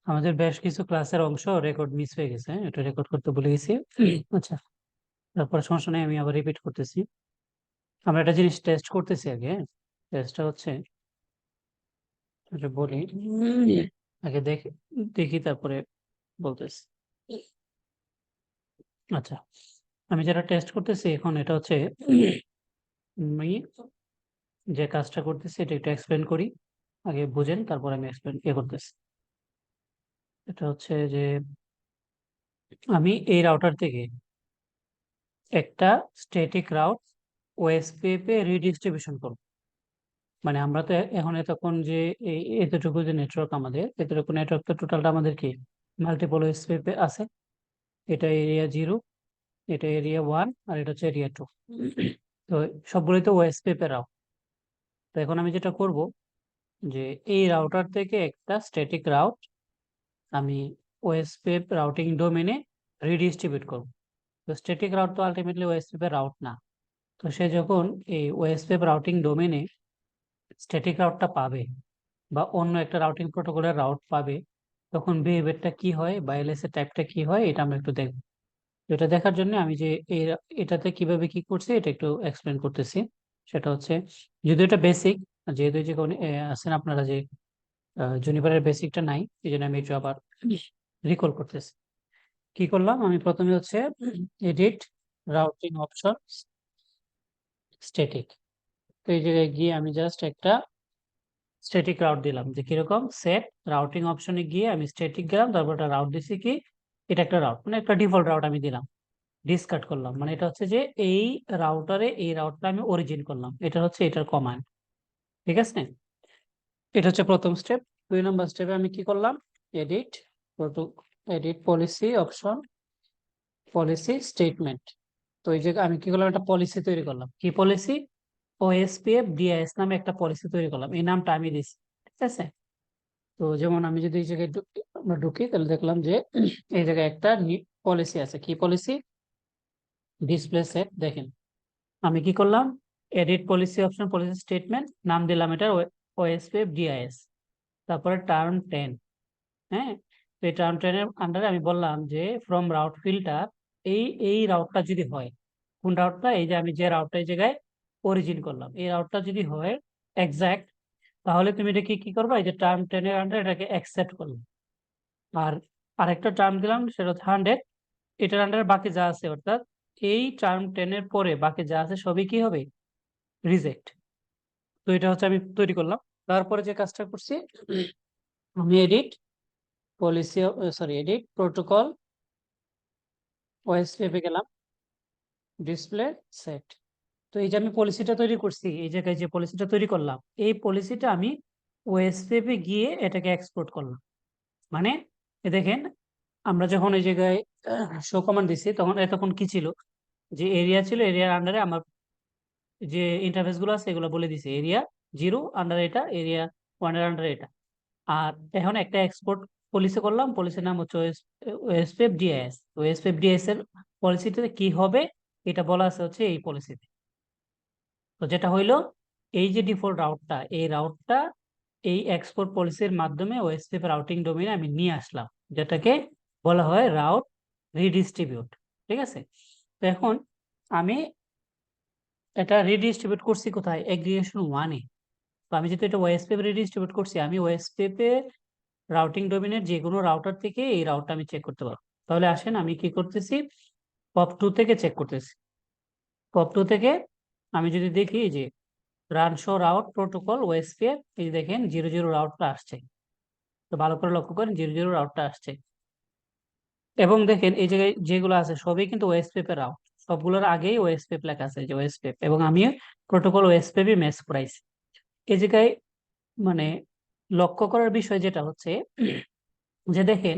আমাদের বেশ কিছু ক্লাসের অংশ রেকর্ড মিস হয়ে গেছে, এটা রেকর্ড করতে ভুলে গেছি। আচ্ছা, তারপরে সমস্যা নেই, আমি আবার রিপিট করতেছি। আমরা একটা জিনিস টেস্ট করতেছি আগে। টেস্টটা হচ্ছে, বলি আগে দেখি দেখি তারপরে বলতেছি। আচ্ছা, আমি যেটা টেস্ট করতেছি এখন, এটা হচ্ছে আমি যে কাজটা করতেছি এটা একটু এক্সপ্লেন করি, আগে বুঝেন তারপর আমি এক্সপ্লেন করতেছি। এটা হচ্ছে যে আমি এই রাউটার থেকে একটা স্ট্যাটিক রাউট ওএসপিএফ এ রিডিস্ট্রিবিউশন করব। মানে আমরা তো এখন এতক্ষণ যে এতটুকু যে নেটওয়ার্ক, আমাদের এতটুকু নেটওয়ার্ক তো টোটালটা আমাদের কি মাল্টিপল ওএসপিএফ এ আছে। এটা এরিয়া 0, এটা এরিয়া 1, আর এটা হচ্ছে এরিয়া 2। তো সবগুলোই তো ওএসপিএফ এর রাউট। তো এখন আমি যেটা করব, যে এই রাউটার থেকে একটা স্ট্যাটিক রাউট আমি ওএসপিএফ রাউটিং ডোমেনে রিডিস্ট্রিবিউট করব। তো স্ট্যাটিক রাউট তো আলটিমেটলি ওএসপিএফ এর রাউট না। তো সে যখন এই ওএসপিএফ রাউটিং ডোমেনে স্ট্যাটিক রাউটটা পাবে বা অন্য একটা রাউটিং প্রোটোকলের রাউট পাবে, তখন বিহেভিয়ারটা কি হয় বা এলএসএ টাইপটা কি হয়, এটা আমরা একটু দেখব। তো এটা দেখার জন্য আমি যে এটাতে কিভাবে কি করছি এটা একটু এক্সপ্লেন করতেছি। সেটা হচ্ছে, যদি এটা বেসিক, যেহেতু যে আছেন আপনারা যে জুনিপারের বেসিকটা নাই, এই জন্য আমি একটু আবার রিকল করতেছি। কি করলাম, আমি প্রথমে হচ্ছে এডিট রাউটিং অপশন স্ট্যাটিক। তো এই জায়গায় গিয়ে আমি জাস্ট একটা স্ট্যাটিক রাউট দিলাম, যে কিরকম সেট রাউটিং অপশনে গিয়ে আমি স্ট্যাটিক গেলাম, তারপর একটা রাউট দিছি, কি এটা একটা রাউট, মানে একটা ডিফল্ট রাউট আমি দিলাম, ডিসকার্ড করলাম। মানে এটা হচ্ছে যে এই রাউটারে এই রাউটটা আমি অরিজিন করলাম, এটা হচ্ছে এটার কমান্ড। ঠিক আছে, এটা হচ্ছে প্রথম স্টেপ। 2 নম্বর স্টেপে আমি কি করলাম, edit edit policy option policy statement. তো এই জায়গায় আমি কি করলাম, একটা পলিসি তৈরি করলাম। কি পলিসি? ওএসপিএফ ডিআইএস নামে একটা পলিসি তৈরি করলাম, এই নামটা আমি দিছি। ঠিক আছে, তো যেমন আমি যদি এই জায়গায় আমরা ঢুকি, তাহলে দেখলাম যে এই জায়গায় একটা পলিসি আছে। কি পলিসি? Display set. দেখেন আমি কি করলাম, edit policy option policy statement, নাম দিলাম এটা ওএসপিএফ ডিআইএস, তারপরে টার্ম 10। হ্যাঁ, তো এই টার্ম 10 এর আন্ডারে আমি বললাম যে ফ্রম রাউট ফিল্টার, এই এই রাউটটা যদি হয়, কোন রাউটটা? এই যে আমি যে রাউটটা এই জায়গায় অরিজিন করলাম, এই রাউটটা যদি হয় এক্সাক্ট, তাহলে তুমি এটাকে কি করবা, এই যে টার্ম 10 এর আন্ডারে এটাকে অ্যাকসেপ্ট করবে। আর আরেকটা টার্ম দিলাম, সেটা হচ্ছে 100। এটার আন্ডারে বাকি যা আছে, অর্থাৎ এই টার্ম 10 এর পরে বাকি যা আছে সবই কি হবে, রিজেক্ট। তো এটা হচ্ছে আমি তৈরি করলাম। তারপরে যে কাজটা করছি, আমি edit policy, sorry, edit protocol OSPF এ গেলাম, ডিসপ্লে সেট। তো এই যে আমি পলিসিটা তৈরি করছি, এই জায়গায় যে পলিসিটা তৈরি করলাম, এই পলিসিটা আমি ওএসপিএফ এ গিয়ে এটাকে এক্সপোর্ট করলাম। মানে দেখেন, আমরা যখন এই জায়গায় শো কমান্ড দিছি, তখন এতক্ষণ কি ছিল, যে এরিয়া ছিল, এরিয়ার আন্ডারে আমার যে ইন্টারফেস গুলো আছে এগুলো বলে দিছে, এরিয়া 0 আন্ডারে এটা, এরিয়া 1 এর আন্ডারে এটা। আর এখন একটা এক্সপোর্ট পলিসি করলাম, পলিসির নাম হচ্ছে ওএসপিএফ ডিআইএস। ওএসপিএফ ডিআইএস এর পলিসিতে কি হবে, এটা বলা আছে হচ্ছে এই পলিসিতে। তো যেটা হইলো, এই যে ডিফল্ট রাউটটা, এই রাউটটা এই এক্সপোর্ট পলিসির মাধ্যমে ওএসপিএফ রাউটিং ডোমেইনে আমি নিয়ে আসলাম, যেটাকে বলা হয় রাউট রিডিস্ট্রিবিউট। ঠিক আছে, তো এখন আমি এটা রিডিস্ট্রিবিউট করছি কোথায়, এগ্রিগেশন 1-এ। তো আমি যেহেতু এটা ওএসপিএফ রিডিস্ট্রিবিউট করছি, আমি ওএসপিএফ এর রাউটিং ডোমেনের যে কোনো রাউটার থেকে এই রাউটটা আমি চেক করতে পারবো। তাহলে আসেন আমি কি করতেছি, পপ 2 থেকে চেক করতেছি। পপ 2 থেকে আমি যদি দেখি যে run show route protocol OSPF, এই যে দেখেন 00 রাউটটা আসছে। তো ভালো করে লক্ষ্য করেন, 00 রাউটটা আসছে। এবং দেখেন এই জায়গায় যেগুলো আছে সবই কিন্তু ওএসপিএফ এর রাউট, সবগুলোর আগেই ওএসপিএফ লেখা আছে, যে ওএসপিএফ, এবং আমি প্রোটোকল ওএসপিএফ ম্যাচ করাইছি। এই জায়গায় মানে লক্ষ্য করার বিষয় যেটা হচ্ছে, যে দেখেন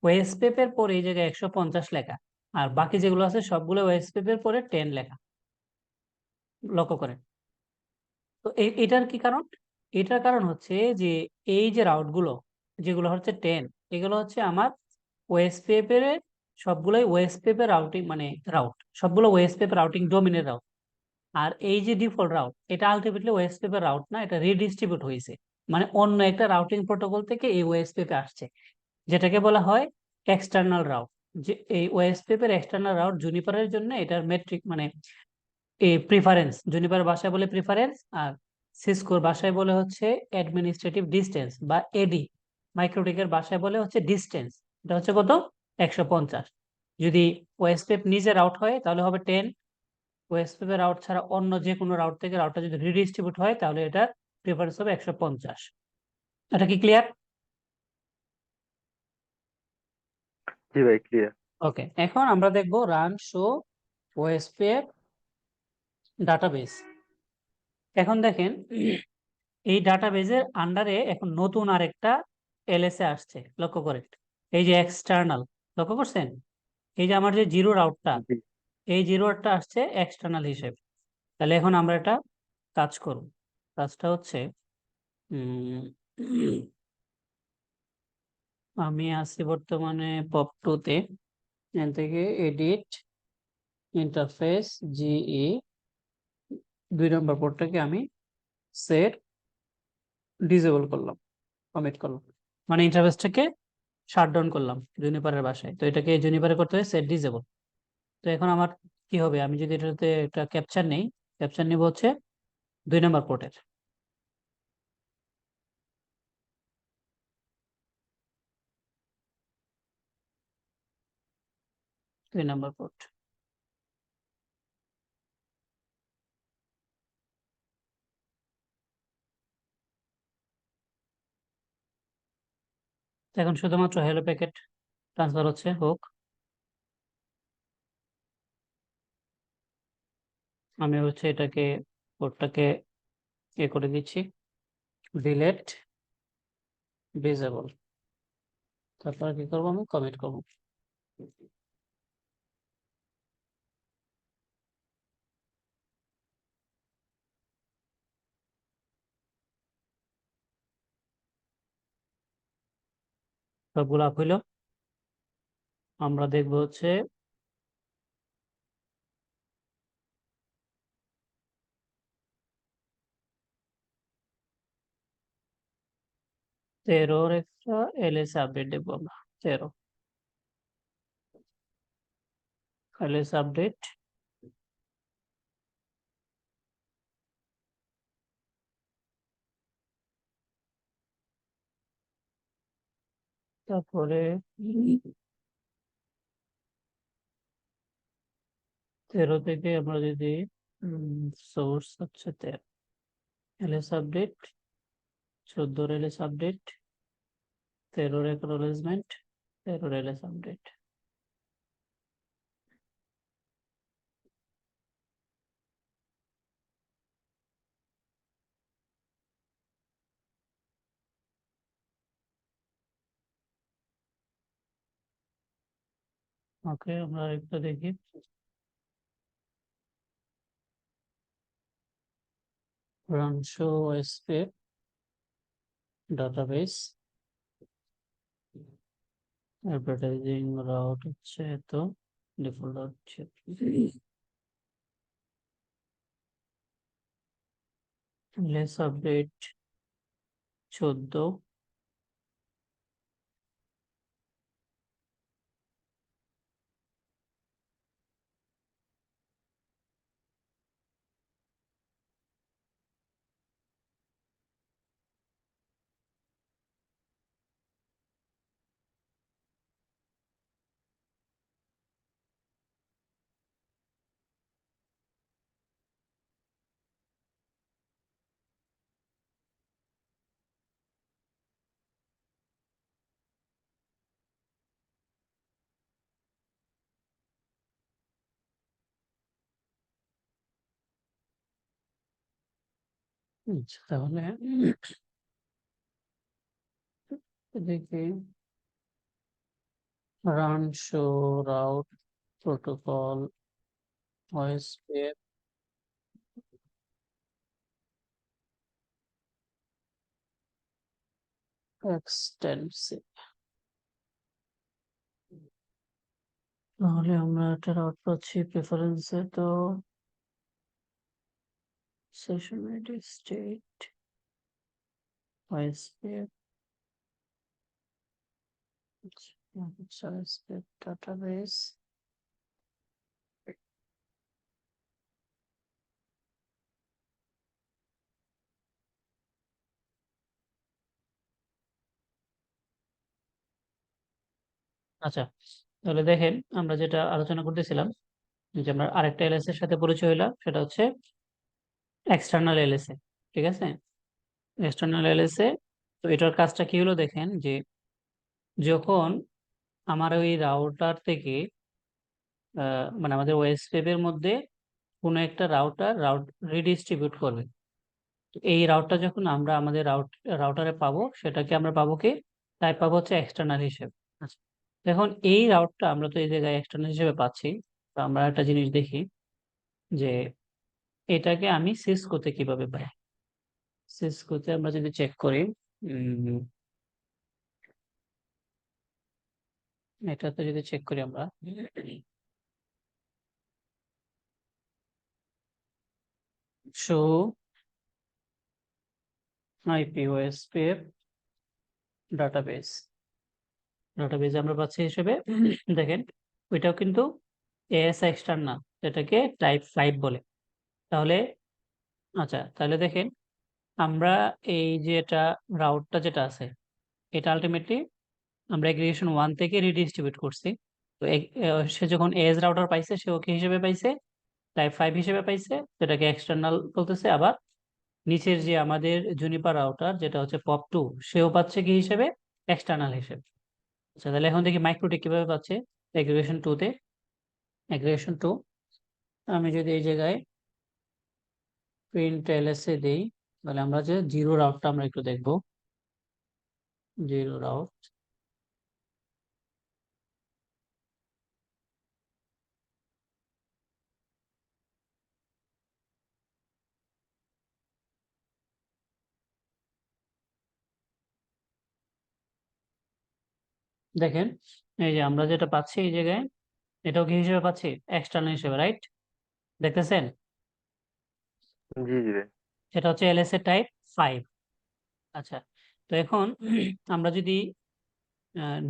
ওএসপিএফ এর পরে এই জায়গায় 150 লেখা, আর বাকি যেগুলো আছে সবগুলো ওএসপিএফ এর পরে 10 লেখা। লক্ষ্য করেন। তো এটার কি কারণ? এটার কারণ হচ্ছে যে এই যে রাউট গুলো, যেগুলো হচ্ছে 10, এগুলো হচ্ছে আমার ওএসপিএফ এর সবগুলোই ওএসপিএফ এর রাউটিং, মানে রাউট সবগুলো ওএসপিএফ রাউটিং ডোমিনের রাউট। আর এই যে ডিফল্ট রাউট, এটা আলটিমেটলি ওএসপিএফ এর রাউট না, এটা রিডিস্ট্রিবিউট হয়েছে, মানে অন্য একটা রাউটিং প্রোটোকল থেকে এই ওএসপিএফ এ আসছে। যেটাকে বলা হয় এক্সটার্নাল রাউট। যে এই ওএসপিএফ এর এক্সটার্নাল রাউট জুনিপারের জন্য এটার মেট্রিক মানে এই প্রিফারেন্স, জুনিপার ভাষায় বলে প্রিফারেন্স, আর সিসকোর ভাষায় বলে হচ্ছে অ্যাডমিনিস্ট্রেটিভ ডিস্টেন্স বা এডি, মাইক্রোটিকের ভাষায় বলে হচ্ছে ডিস্টেন্স। এটা হচ্ছে কত? 150। যদি ওএসপিএফ নিজে রাউট হয় তাহলে হবে 10। ওএসপিএফ এর রাউট ছাড়া অন্য যে কোনো রাউট থেকে রাউটটা যদি রিডিস্ট্রিবিউট হয় তাহলে এটা প্রিফারেন্স হবে 150। এটা কি ক্লিয়ার? জি ভাই, ক্লিয়ার। ওকে, এখন আমরা দেখবো রান শো ওএসপিএফ ডাটাবেস। এখন দেখেন এই ডাটাবেজের আন্ডারে এখন নতুন আরেকটা এলএসএ আসছে, লক্ষ্য করেন। এই যে এক্সটার্নাল, লক্ষ্য করছেন? এই যে আমার যে জিরো রাউটটা, জি এই জিরো রাউটটা আসছে এক্সটার্নাল হিসেবে। তাহলে এখন আমরা এটা কাজ করব। কাজটা হচ্ছে উম, আমি আছি বর্তমানে পপ 2 তে। এখান থেকে এডিট ইন্টারফেস জিই 2 নম্বর পোর্টটাকে আমি সেট ডিসেবল করলাম, কমিট করলাম, মানে ইন্টারফেসটাকে শাটডাউন করলাম জুনিপারের বাসায়। তো এটাকে জুনিপারে করতে হয় সেট ডিসেবল। তো এখন আমার কি হবে, আমি যদি এটাতে একটা ক্যাপচার নেই, ক্যাপচার নিব হচ্ছে 2 নম্বর পোর্টের, 2 নম্বর পোর্ট। এখন শুধুমাত্র হ্যালো প্যাকেট ট্রান্সফার হচ্ছে, হোক। আমি হচ্ছে এটাকে পোর্টটাকে করে দিচ্ছি, ডিলেট ডিসেবল। তারপর কি করবো, আমি কমিট করবো। সবগুলো আপ হইলো। আমরা দেখবো হচ্ছে তেরোর একটা এলএস আপডেট দেখবো আমরা। 13 এলএস আপডেট। তারপরে 13 থেকে আমরা যদি সোর্স হচ্ছে 13 LS update, 14 LS update, 13 acknowledgement, 13 LS update. Okay, আমরা একটা দেখি। Run show OSPF database, advertising route হচ্ছে তো ডিফল্ট হচ্ছে লেস আপডেট 14। আচ্ছা, তাহলে দেখি run show route protocol OSPF extensive. তাহলে আমরা একটা রাউট পাচ্ছি প্রেফারেন্সে, তো session ID state OSPF database. আচ্ছা, তাহলে দেখেন আমরা যেটা আলোচনা করতেছিলাম, যে আমরা আরেকটা এলএস এর সাথে পরিচয় হলাম, সেটা হচ্ছে এক্সটার্নাল এলএসএ। ঠিক আছে, এক্সটার্নাল এলএসএ। তো এটার কাজটা কি হলো দেখেন, যে যখন আমার ওই রাউটার থেকে মানে আমাদের ওএসপিএফ এর মধ্যে কোনো একটা রাউট রিডিস্ট্রিবিউট করবে, তো এই রাউটটা যখন আমরা আমাদের রাউটারে পাবো, সেটাকে আমরা পাবো কি, তাই পাবো হচ্ছে এক্সটার্নাল হিসেবে। আচ্ছা, এখন এই রাউটটা আমরা তো এই জায়গায় এক্সটার্নাল হিসেবে পাচ্ছি। তো আমরা একটা জিনিস দেখি, যে এটাকে আমি সিসকোতে কিভাবে পাই। সিসকোতে আমরা যদি চেক করি, উম, এটাতে যদি চেক করি আমরা, show IP OSPF database, database আমরা পাচ্ছি হিসেবে। দেখেন, ওইটাও কিন্তু এএস এক্সটার্নাল, যেটাকে টাইপ 5 বলে। তাহলে আচ্ছা, তাহলে দেখেন আমরা এই যে এটা রাউটটা যেটা আছে, এটা আলটিমেটলি আমরা এগ্রিগেশন 1 থেকে রিডিস্ট্রিবিউট করছি। তো সে যখন এজ রাউটার পাইছে, সে ওকে হিসেবে পাইছে টাইপ 5 হিসেবে পাইছে, যেটাকে এক্সটার্নাল বলতেছে। আবার নিচের যে আমাদের জুনিপার রাউটার, যেটা হচ্ছে পপ 2, সেও পাচ্ছে কি হিসেবে, এক্সটার্নাল হিসেবে। আচ্ছা, তাহলে এখন দেখি মাইক্রোটিক কিভাবে পাচ্ছে এগ্রিগেশন 2 তে। এগ্রিগেশন 2, আমি যদি এই জায়গায় প্রিন্ট এলএসএ দেই, তাহলে আমরা যে জিরো রাউটটা আমরা একটু দেখবো। জিরো রাউট, দেখেন এই যে আমরা যেটা পাচ্ছি এই জায়গায়, এটাও কি হিসেবে পাচ্ছি, এক্সটার্নাল হিসেবে, রাইট? দেখতেছেন, জি জি ভাই। সেটা হচ্ছে এলএসএ টাইপ 5। আচ্ছা, তো এখন আমরা যদি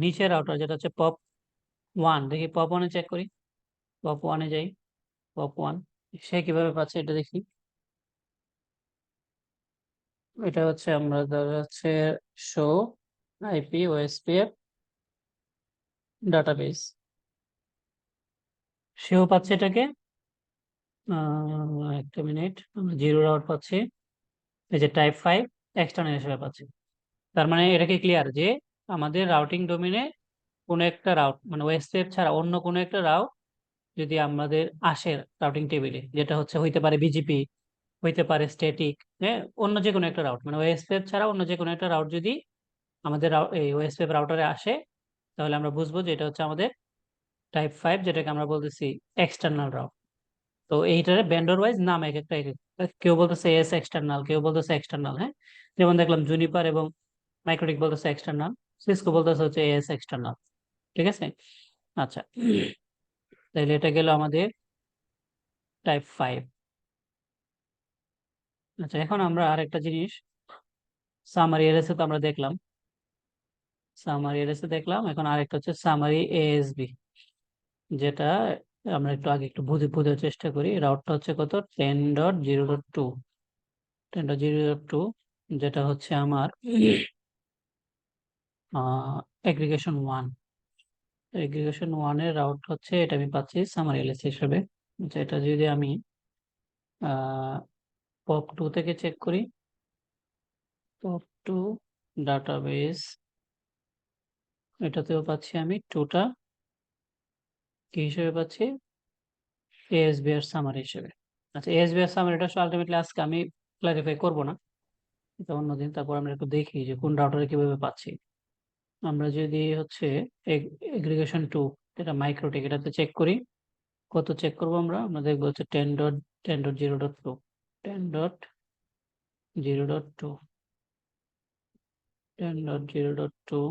নিচের রাউটার যেটা হচ্ছে পপ 1, দেখি পপ 1-এ চেক করি। পপ 1-এ যাই, পপ 1 সে কিভাবে পাচ্ছে এটা দেখি। এটা হচ্ছে আমরা ধর হচ্ছে শো আইপি ওএসপিএফ ডাটাবেস, সেও পাচ্ছে এটাকে। একটা মিনিট, আমরা জিরো রাউট পাচ্ছি, এই যে টাইপ 5 এক্সটার্নাল হিসেবে পাচ্ছি। তার মানে এটা কি ক্লিয়ার, যে আমাদের রাউটিং ডোমেনে কোনো একটা রাউট মানে ওএসপিএফ ছাড়া অন্য কোনো একটা রাউট যদি আমাদের আসে রাউটিং টেবিলে, যেটা হচ্ছে হইতে পারে বিজিপি, হইতে পারে স্ট্যাটিক, হ্যাঁ, অন্য যে কোনো একটা রাউট মানে ওএসপিএফ ছাড়া অন্য যে কোনো একটা রাউট যদি আমাদের এই ওএসপিএফ রাউটারে আসে, তাহলে আমরা বুঝবো যে এটা হচ্ছে আমাদের টাইপ 5, যেটাকে আমরা বলতেছি এক্সটার্নাল রাউট। তো এইটার ভেন্ডর ওয়াইজ নাম এক একটা কেউ বলতেছে এস এক্সটার্নাল, কেউ বলতেছে এক্সটার্নাল, হ্যাঁ। যেমন দেখলাম জুনিপার এবং মাইক্রোটিক বলতেছে এক্সটার্নাল, সিসকো বলতেছে হচ্ছে এস এক্সটার্নাল। ঠিক আছে, আচ্ছা, তাহলে এটা গেল আমাদের টাইপ 5। আচ্ছা, এখন আমরা আরেকটা জিনিস, সামারি এলএসএ তো আমরা দেখলাম, সামারি এলএসএ দেখলাম, এখন আরেকটা হচ্ছে সামারি এএসবি, যেটা আমরা একটু আগে একটু বোঝার চেষ্টা করি। রাউটটা হচ্ছে কত, 10.0.2, 10.0.2, যেটা হচ্ছে আমার এগ্রিগেশন 1। এগ্রিগেশন 1 এর রাউট হচ্ছে এটা, আমি পাচ্ছি সামারি এলএসএ হিসেবে। যেটা যদি আমি পপ 2 থেকে চেক করি, পপ 2 ডাটাবেস, এটাতেও পাচ্ছি আমি 2টা কি হিসেবে পাচ্ছি, এএসবি এর সামারি হিসেবে। আচ্ছা, এএসবি এর সামারিটা আলটিমেটলি আজকে আমি ক্লারিফাই করব না, এটা অন্যদিন। তারপর আমরা একটু দেখি যে কোন রাউটারে কিভাবে পাচ্ছি। আমরা যদি হচ্ছে এগ্রিগেশন 2, এটা মাইক্রোটেক, এটাতে চেক করি, কত চেক করবো আমরা, আমরা দেখবো হচ্ছে 10.0.2, 10.0.2, 10.0.2,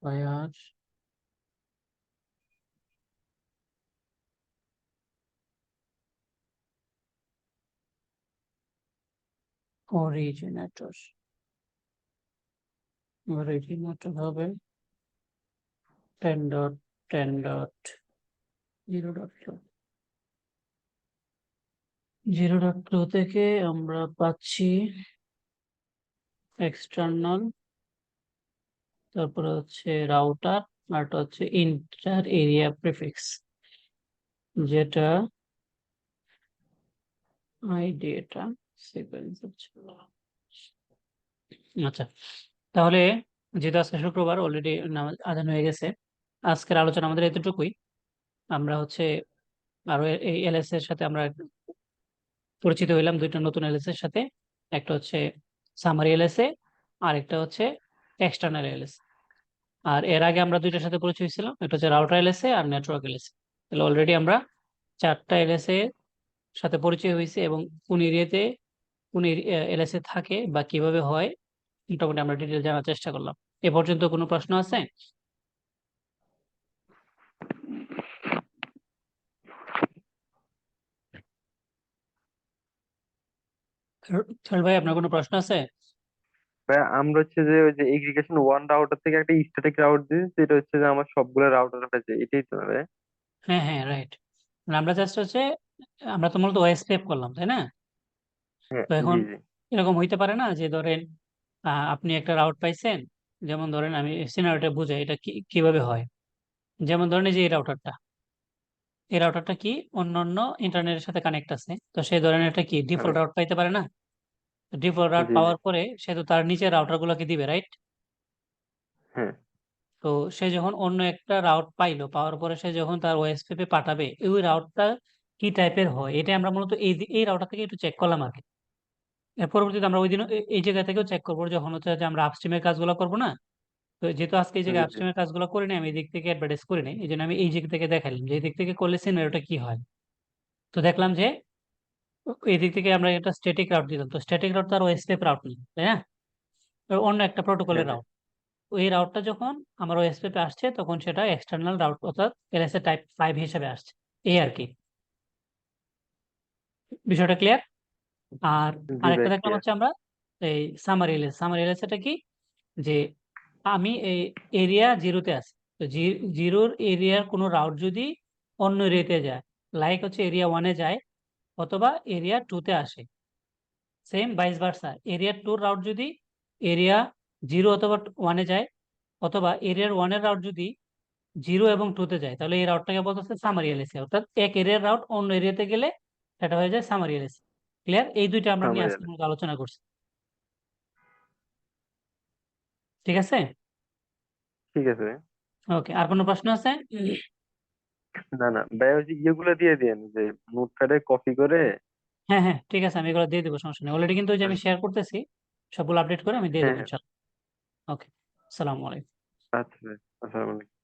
ফায়ার অরিজিনেটর হবে 10.10.0.2 0.2 থেকে আমরা পাচ্ছি এক্সটার্নাল, তারপরে হচ্ছে রাউটার, আরটা হচ্ছে ইন্টার এরিয়া প্রিফিক্স, যেটা আইডি এটা সিকোয়েন্স হচ্ছে। আচ্ছা, তাহলে যেহেতু আজকে শুক্রবার অলরেডি আদান হয়ে গেছে, আজকের আলোচনা আমাদের এতটুকুই। আমরা হচ্ছে আরো এই এলএস এর সাথে আমরা পরিচিত হইলাম, দুইটা নতুন এলএস এর সাথে। একটা হচ্ছে সামারি এলএসএ আর একটা হচ্ছে এক্সটার্নাল এলএস। আর এর আগে আমরা দুইটার সাথে পরিচয় হয়েছিলাম, একটা হচ্ছে রাউটার এলএসএ আর নেটওয়ার্ক এলএসএ। তাহলে অলরেডি আমরা 4টা এলএসএ সাথে পরিচয় হয়েছে, এবং কোন এরিয়াতে কোন এলএসএ থাকে বা কিভাবে হয় মোটামুটি আমরা ডিটেল জানার চেষ্টা করলাম। এ পর্যন্ত কোনো প্রশ্ন আছে? সোহেল ভাই, আপনার কোনো প্রশ্ন আছে? ভাই আমরা হচ্ছে যে ওই যে এগ্রিগেশন 1 রাউটার থেকে একটা স্ট্যাটিক রাউট দিয়েছি, যেটা হচ্ছে যে আমার সবগুলো রাউটার পেয়েছে, এটাই তো না ভাই? হ্যাঁ হ্যাঁ, রাইট। আমরা জাস্ট হচ্ছে, আমরা তো মূলত ওএসপিএফ করলাম, তাই না? হ্যাঁ তো এখন জি জি। এরকম হইতে পারে না যে ধরেন আপনি একটা রাউট পাইছেন, যেমন ধরেন আমি সিনারিওটা বুঝাই এটা কিভাবে হয়। যেমন ধরেন এই যে এই রাউটারটা কি অন্য ইন্টারনেটের সাথে কানেক্ট আছে, তো সেই ধরনের একটা কি ডিফল্ট হ্যাঁ রাউট পাইতে পারে না? ডিফল্ট রাউট জি জি। পাওয়ার পরে সে তো তার নিচের রাউটার গুলোকে দিবে, রাইট? হ্যাঁ তো সে যখন অন্য একটা রাউট পাইলো, পাওয়ার পরে সে যখন তার ওএসপিপি পাঠাবে, ওই রাউটটা কি টাইপের হয় এটা আমরা মূলত এই রাউটার থেকে একটু চেক করলাম আগে। এর পরবর্তীতে আমরা ওই দিন এই জায়গা থেকেও চেক করবো, যখন হচ্ছে যে আমরা আপস্ট্রিমের কাজগুলো করবো না। তো যেহেতু আজকে এই জি জায়গায় জি। আপস্ট্রিমের কাজগুলো করি না, আমি এই দিক থেকে অ্যাডভার্টাইজ করি নাই, এই জন্য আমি এই দিক থেকে দেখালাম যে এই দিক থেকে করলে সিনারিওটা কি হয়। তো দেখলাম যে এই দিক থেকে আমরা একটা স্ট্যাটিক রাউট দিলাম, তো স্ট্যাটিক রাউট তার ওএসপিএফ রাউট নেই, তাই না? তো অন্য একটা হ্যাঁ প্রোটোকলের হ্যাঁ। রাউট। ওই রাউটটা যখন আমার ওএসপিতে আসছে, তখন সেটা এক্সটার্নাল রাউট অর্থাৎ এলএসএ টাইপ 5 হিসেবে আসছে, এই আর কি। বিষয়টা ক্লিয়ার? আর জি আরেকটা ভাই দেখলাম ক্লিয়ার। হচ্ছে আমরা এই সামারি এলএস এটা কি, যে আমি এই এরিয়া জিরোতে আছি, তো জিরোর এরিয়ার কোনো রাউট যদি অন্য এরিয়াতে যায়, লাইক হচ্ছে এরিয়া 1-এ যায় অথবা এরিয়া 2-তে আসে, সেম ভাইস ভার্সা এরিয়া 2-র রাউট যদি এরিয়া 0 অথবা 1-এ যায়, অথবা এরিয়ার 1-এর রাউট যদি 0 এবং 2-তে যায়, তাহলে এই রাউটটাকে বলতেছে সামারি এলএসএ। অর্থাৎ এক এরিয়ার রাউট অন্য এরিয়াতে গেলে সেটা হয়ে যায় সামারি এলএসএ। ক্লিয়ার? এই দুইটা আমরা নিয়ে সামারি আজকে আলে। মূলত আলোচনা করছি। ঠিক আছে? ঠিক আছে ভাই। ওকে, আর কোনো প্রশ্ন আছে? না না ভাই, ওই যে ইয়েগুলো দিয়ে দিন, যে নোটপ্যাডে কপি করে। হ্যাঁ হ্যাঁ, ঠিক আছে, আমি এগুলো দিয়ে দেবো, সমস্যা নেই। অলরেডি কিন্তু ওই যে আমি শেয়ার করতেছি, সবগুলো আপডেট করে আমি দিয়ে হ্যাঁ দেবো হ্যাঁ। ইনশাল্লাহ। ওকে, আসসালামু আলাইকুম। আচ্ছা ভাই, আসসালামু আলাইকুম।